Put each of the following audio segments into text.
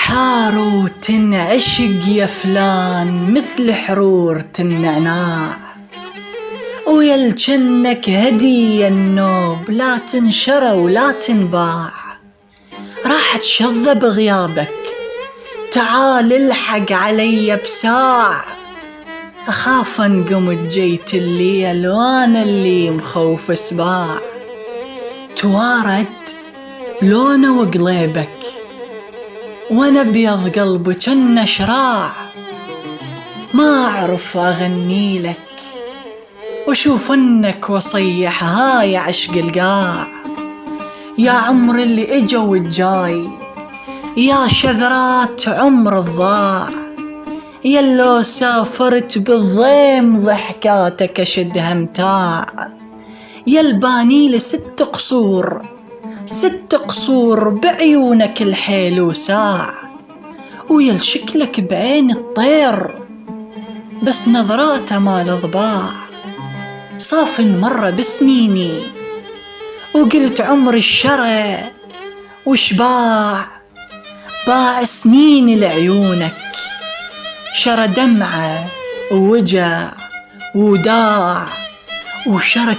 حارو تنعشق يا فلان مثل حرورة النعناع، ويلجنك هدية النوب لا تنشرى ولا تنباع. راح تشظى بغيابك، تعال الحق علي بساع. أخاف أن قمت جيت الليل وأنا اللي مخوف سباع. توارد لونه وقليبك وانا ابيض قلبي جنة شراع. ما اعرف اغني لك واشوف انك وصيح هاي عشق القاع. يا عمر اللي اجا والجاي، يا شذرات عمر الضاع، يلو سافرت بالضيم ضحكاتك اشدها متاع. يلباني لست قصور، 6 قصور بعيونك الحيل وساع، ويل شكلك بعين الطير بس نظراته مال ضباع. صاف مرة بسنيني وقلت عمر الشرى وشباع، باع سنيني لعيونك شرى دمعة ووجع وداع. وشرى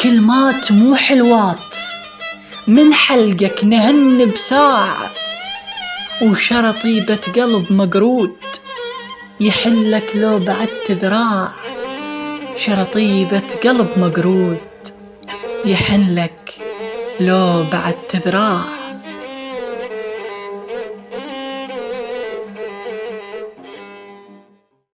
كلمات مو حلوات من حلقك نهن بساع. وشرى طيبة قلب مقرود يحلك لو بعدت ذراع. شرى طيبة قلب مقرود يحلك لو بعدت ذراع.